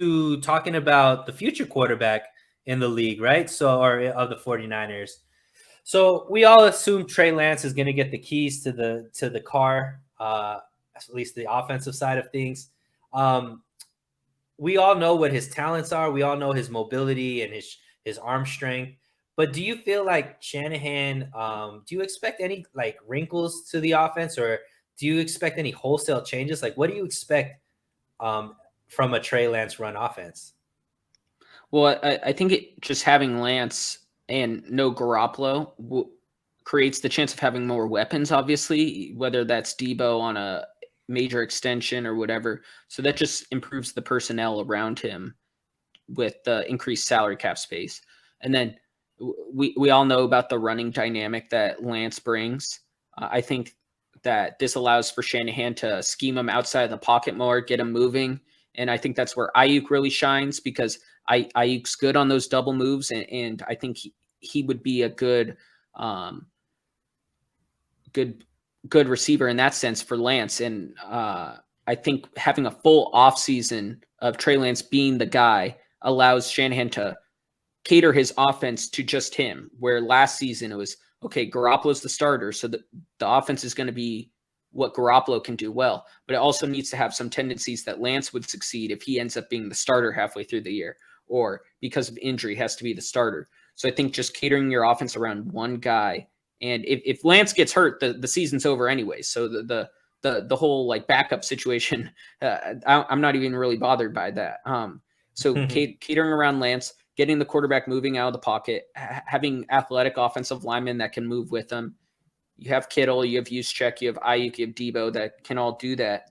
to talking about the future quarterback in the league, right? So, or of the 49ers. So we all assume Trey Lance is going to get the keys to the car, at least the offensive side of things. We all know what his talents are. We all know his mobility and his arm strength. But do you feel like Shanahan? Do you expect any like wrinkles to the offense, or do you expect any wholesale changes? Like, what do you expect um, from a Trey Lance run offense? Well, I think just having Lance and no Garoppolo creates the chance of having more weapons, obviously, whether that's Debo on a major extension or whatever. So that just improves the personnel around him with the increased salary cap space. And then we all know about the running dynamic that Lance brings. I think that this allows for Shanahan to scheme him outside of the pocket more, get him moving. And I think that's where Ayuk really shines, because Ayuk's good on those double moves, and I think he would be a good good receiver in that sense for Lance. And I think having a full offseason of Trey Lance being the guy allows Shanahan to cater his offense to just him, where last season it was, okay, Garoppolo's the starter, so the offense is going to be what Garoppolo can do well, but it also needs to have some tendencies that Lance would succeed if he ends up being the starter halfway through the year, or because of injury has to be the starter. So I think just catering your offense around one guy, and if Lance gets hurt, the season's over anyway. So the whole like backup situation, I'm not even really bothered by that. So catering around Lance, getting the quarterback moving out of the pocket, having athletic offensive linemen that can move with them. You have Kittle, you have Juszczyk, you have Ayuk, you have Debo that can all do that.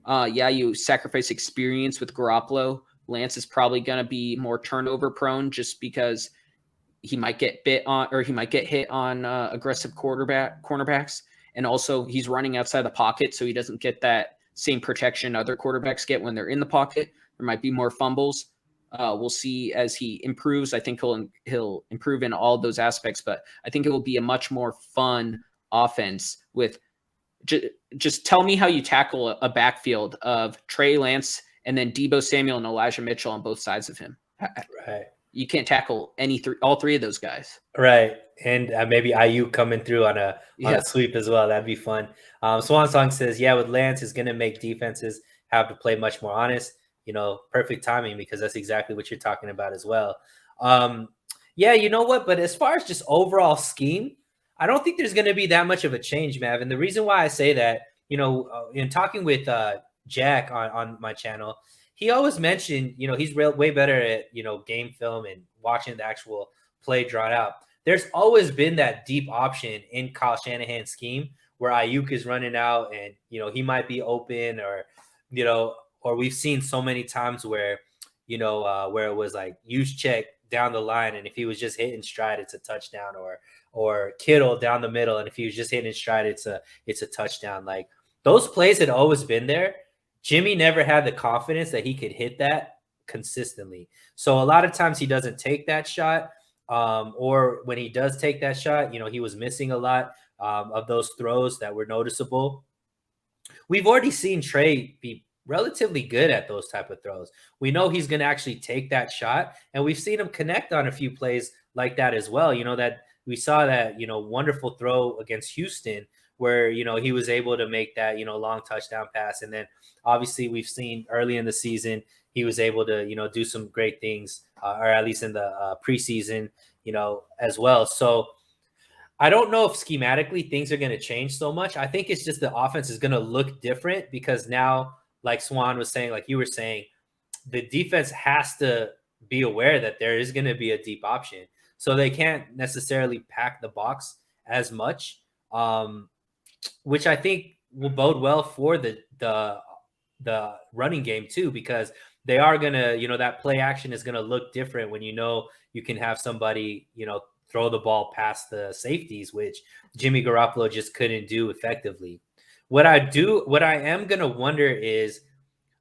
You sacrifice experience with Garoppolo. Lance is probably going to be more turnover prone just because he might get bit on, or he might get hit on aggressive cornerbacks. And also he's running outside the pocket, so he doesn't get that same protection other quarterbacks get when they're in the pocket. There might be more fumbles. We'll see as he improves. I think he'll improve in all those aspects, but I think it will be a much more fun offense with just tell me how you tackle a backfield of Trey Lance and then Debo Samuel and Elijah Mitchell on both sides of him. Right. You can't tackle all three of those guys. Right. And maybe IU coming through on a sweep as well. That'd be fun. Swan Song says, yeah, with Lance is going to make defenses have to play much more honest. Perfect timing, because that's exactly what you're talking about as well. Yeah, you know what? But as far as just overall scheme, I don't think there's going to be that much of a change, Mav. And the reason why I say that, in talking with Jack on my channel, he always mentioned, he's way better at, game film and watching the actual play drawn out. There's always been that deep option in Kyle Shanahan's scheme where Ayuk is running out and, he might be open, or we've seen so many times where, where it was like Juszczyk down the line, and if he was just hitting stride, it's a touchdown, or Kittle down the middle, and if he was just hitting stride, it's a touchdown. Like, those plays had always been there. Jimmy never had the confidence that he could hit that consistently. So a lot of times he doesn't take that shot, or when he does take that shot, he was missing a lot of those throws that were noticeable. We've already seen Trey be relatively good at those type of throws. We know he's going to actually take that shot, and we've seen him connect on a few plays like that as well. That we saw that, wonderful throw against Houston where, he was able to make that, long touchdown pass. And then obviously we've seen early in the season, he was able to, do some great things, or at least in the preseason, as well. So I don't know if schematically things are going to change so much. I think it's just the offense is going to look different because now, like Swan was saying, like you were saying, the defense has to be aware that there is going to be a deep option. So they can't necessarily pack the box as much, which I think will bode well for the running game too, because they are going to, that play action is going to look different when you can have somebody, throw the ball past the safeties, which Jimmy Garoppolo just couldn't do effectively. What I am going to wonder is,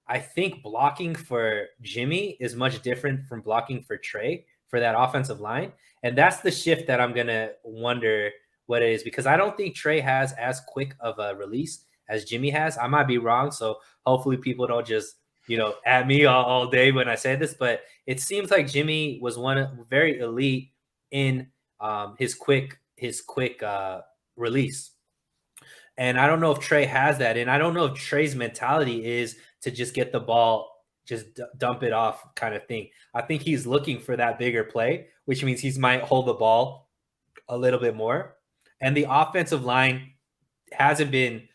I think blocking for Jimmy is much different from blocking for Trey for that offensive line. And that's the shift that I'm going to wonder what it is, because I don't think Trey has as quick of a release as Jimmy has. I might be wrong. So hopefully people don't just at me all day when I say this, but it seems like Jimmy was very elite in his quick release. And I don't know if Trey has that. And I don't know if Trey's mentality is to just get the ball, just dump it off kind of thing. I think he's looking for that bigger play, which means he might hold the ball a little bit more. And the offensive line hasn't been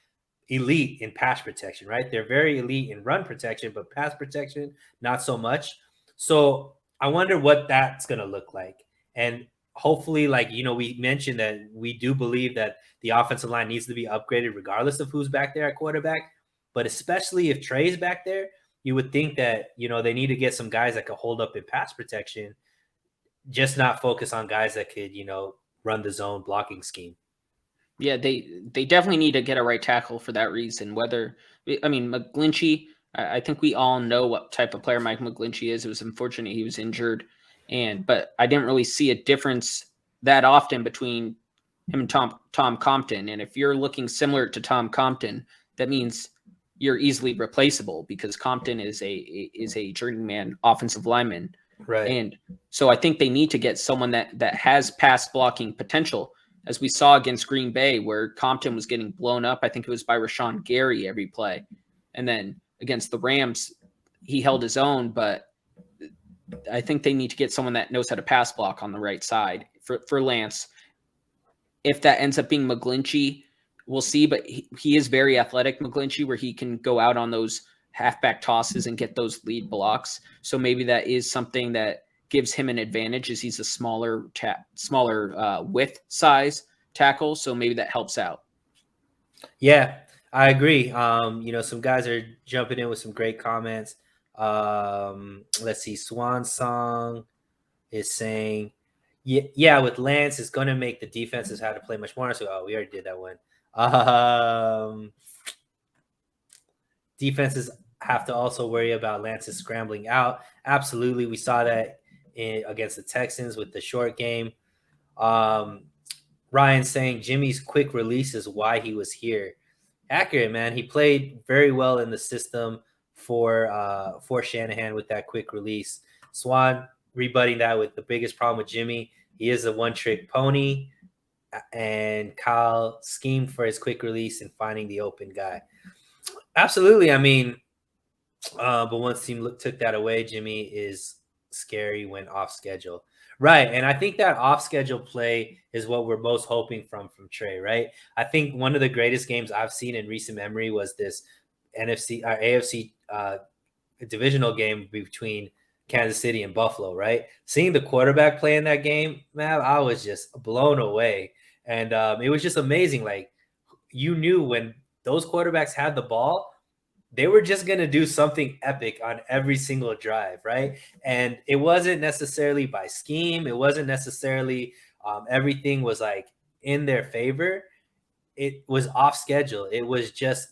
elite in pass protection, right? They're very elite in run protection, but pass protection, not so much. So I wonder what that's going to look like. And hopefully, we mentioned that we do believe that the offensive line needs to be upgraded regardless of who's back there at quarterback. But especially if Trey's back there, you would think that, they need to get some guys that could hold up in pass protection, just not focus on guys that could, run the zone blocking scheme. Yeah, they definitely need to get a right tackle for that reason. McGlinchey, I think we all know what type of player Mike McGlinchey is. It was unfortunate he was injured, but I didn't really see a difference that often between him and Tom Compton. And if you're looking similar to Tom Compton, that means you're easily replaceable because Compton is a journeyman offensive lineman. Right. And so I think they need to get someone that has pass blocking potential, as we saw against Green Bay, where Compton was getting blown up. I think it was by Rashawn Gary every play. And then against the Rams, he held his own, but I think they need to get someone that knows how to pass block on the right side for Lance. If that ends up being McGlinchey, we'll see, but he is very athletic, McGlinchey, where he can go out on those halfback tosses and get those lead blocks. So maybe that is something that gives him an advantage, as he's a smaller width size tackle. So maybe that helps out. Yeah, I agree. Some guys are jumping in with some great comments. Let's see. Swan Song is saying, yeah, with Lance, it's going to make the defenses have to play much more. So, we already did that one. Defenses have to also worry about Lance's scrambling out. Absolutely. We saw that against the Texans with the short game. Ryan saying Jimmy's quick release is why he was here. Accurate, man. He played very well in the system for Shanahan with that quick release. Swan rebutting that with the biggest problem with Jimmy. He is a one-trick pony, and Kyle schemed for his quick release and finding the open guy. Absolutely. I mean, but once team took that away, Jimmy is scary when off schedule. Right. And I think that off schedule play is what we're most hoping from Trey, right? I think one of the greatest games I've seen in recent memory was this AFC divisional game between Kansas City and Buffalo, right? Seeing the quarterback play in that game, man, I was just blown away. And it was just amazing. Like, you knew when those quarterbacks had the ball, they were just going to do something epic on every single drive, right? And it wasn't necessarily by scheme. It wasn't necessarily everything was like in their favor. It was off schedule. It was just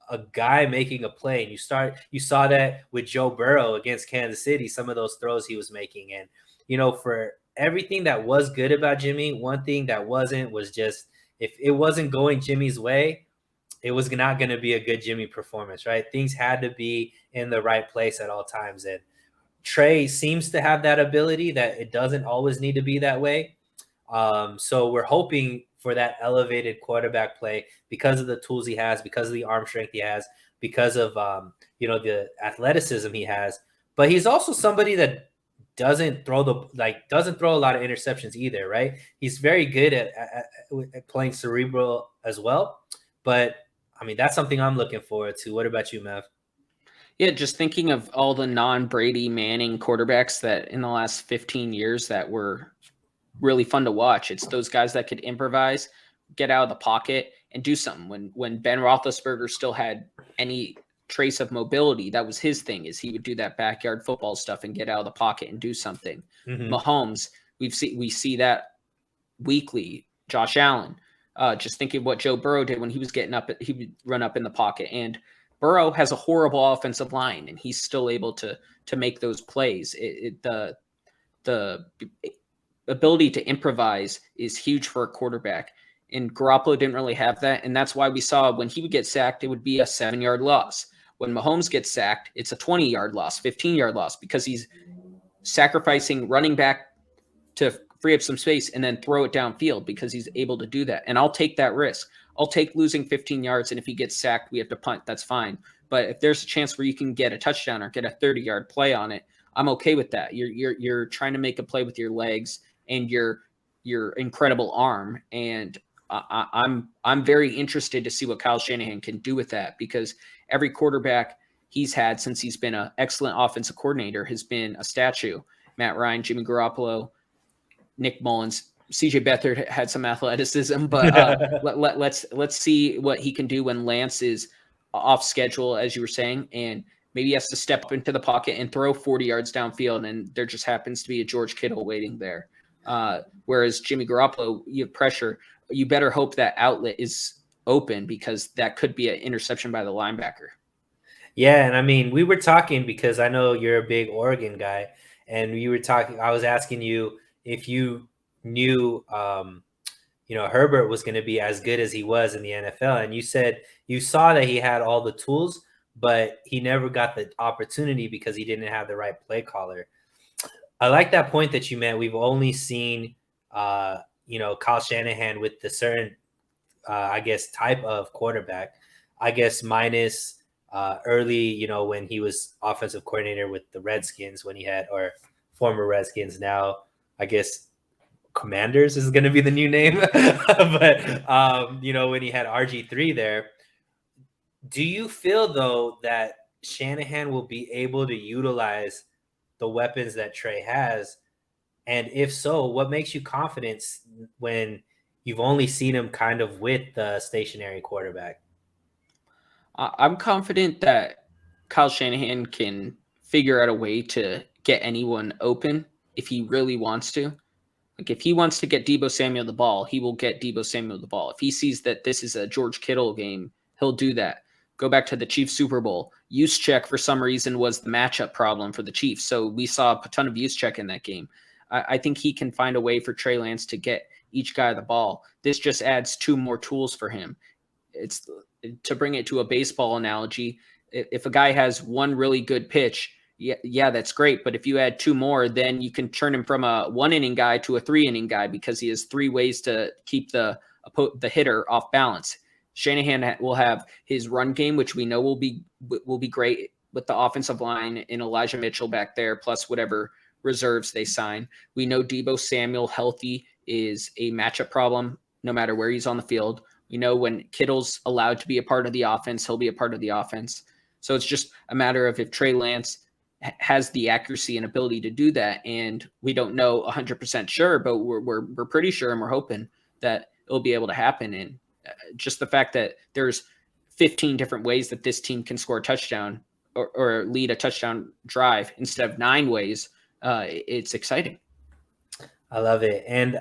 a guy making a play. And you saw that with Joe Burrow against Kansas City, some of those throws he was making. And, for everything that was good about Jimmy, one thing that wasn't was just, if it wasn't going Jimmy's way, it was not going to be a good Jimmy performance, right? Things had to be in the right place at all times. And Trey seems to have that ability that it doesn't always need to be that way. So we're hoping for that elevated quarterback play because of the tools he has, because of the arm strength he has, because of, the athleticism he has. But he's also somebody that doesn't throw a lot of interceptions either, right? He's very good at playing cerebral as well. But I mean, that's something I'm looking forward to. What about you, Mav? Yeah, just thinking of all the non-Brady Manning quarterbacks that in the last 15 years that were really fun to watch. It's those guys that could improvise, get out of the pocket, and do something. When Ben Roethlisberger still had any trace of mobility, that was his thing, is he would do that backyard football stuff and get out of the pocket and do something. Mm-hmm. Mahomes, we see that weekly. Josh Allen. Just thinking what Joe Burrow did when he was getting up, he would run up in the pocket. And Burrow has a horrible offensive line, and he's still able to make those plays. The ability to improvise is huge for a quarterback. And Garoppolo didn't really have that. And that's why we saw when he would get sacked, it would be a 7-yard loss. When Mahomes gets sacked, it's a 20-yard loss, 15-yard loss, because he's sacrificing running back to free up some space and then throw it downfield because he's able to do that. And I'll take that risk. I'll take losing 15 yards, and if he gets sacked, we have to punt. That's fine. But if there's a chance where you can get a touchdown or get a 30-yard play on it, I'm okay with that. You're trying to make a play with your legs and your incredible arm, and I'm very interested to see what Kyle Shanahan can do with that, because every quarterback he's had since he's been an excellent offensive coordinator has been a statue. Matt Ryan, Jimmy Garoppolo, Nick Mullins, CJ Beathard had some athleticism, but let's see what he can do when Lance is off schedule, as you were saying, and maybe he has to step up into the pocket and throw 40 yards downfield, and there just happens to be a George Kittle waiting there. Whereas Jimmy Garoppolo, you have pressure. You better hope that outlet is open, because that could be an interception by the linebacker. Yeah, and I mean, we were talking because I know you're a big Oregon guy, and we were talking. I was asking you if you knew, Herbert was going to be as good as he was in the NFL, and you said you saw that he had all the tools, but he never got the opportunity because he didn't have the right play caller. I like that point that you made. We've only seen, Kyle Shanahan with the certain, type of quarterback. I guess minus early, when he was offensive coordinator with the Redskins, or former Redskins. Now, I guess Commanders is going to be the new name. But, when he had RG3 there, do you feel, though, that Shanahan will be able to utilize the weapons that Trey has? And if so, what makes you confident when you've only seen him kind of with the stationary quarterback? I'm confident that Kyle Shanahan can figure out a way to get anyone open if he really wants to. Like, if he wants to get Deebo Samuel the ball, he will get Deebo Samuel the ball. If he sees that this is a George Kittle game, he'll do that. Go back to the Chiefs Super Bowl. Use check, for some reason, was the matchup problem for the Chiefs. So we saw a ton of use check in that game. I think he can find a way for Trey Lance to get each guy the ball. This just adds 2 more tools for him. It's, to bring it to a baseball analogy, if a guy has one really good pitch, yeah, that's great. But if you add 2 more, then you can turn him from a 1-inning guy to a 3-inning guy, because he has 3 ways to keep the hitter off balance. Shanahan will have his run game, which we know will be great with the offensive line and Elijah Mitchell back there, plus whatever reserves they sign. We know Deebo Samuel healthy is a matchup problem no matter where he's on the field. We know when Kittle's allowed to be a part of the offense, he'll be a part of the offense. So it's just a matter of if Trey Lance has the accuracy and ability to do that. And we don't know 100% sure, but we're pretty sure, and we're hoping that it'll be able to happen. And just the fact that there's 15 different ways that this team can score a touchdown or lead a touchdown drive instead of 9 ways, it's exciting. I love it. And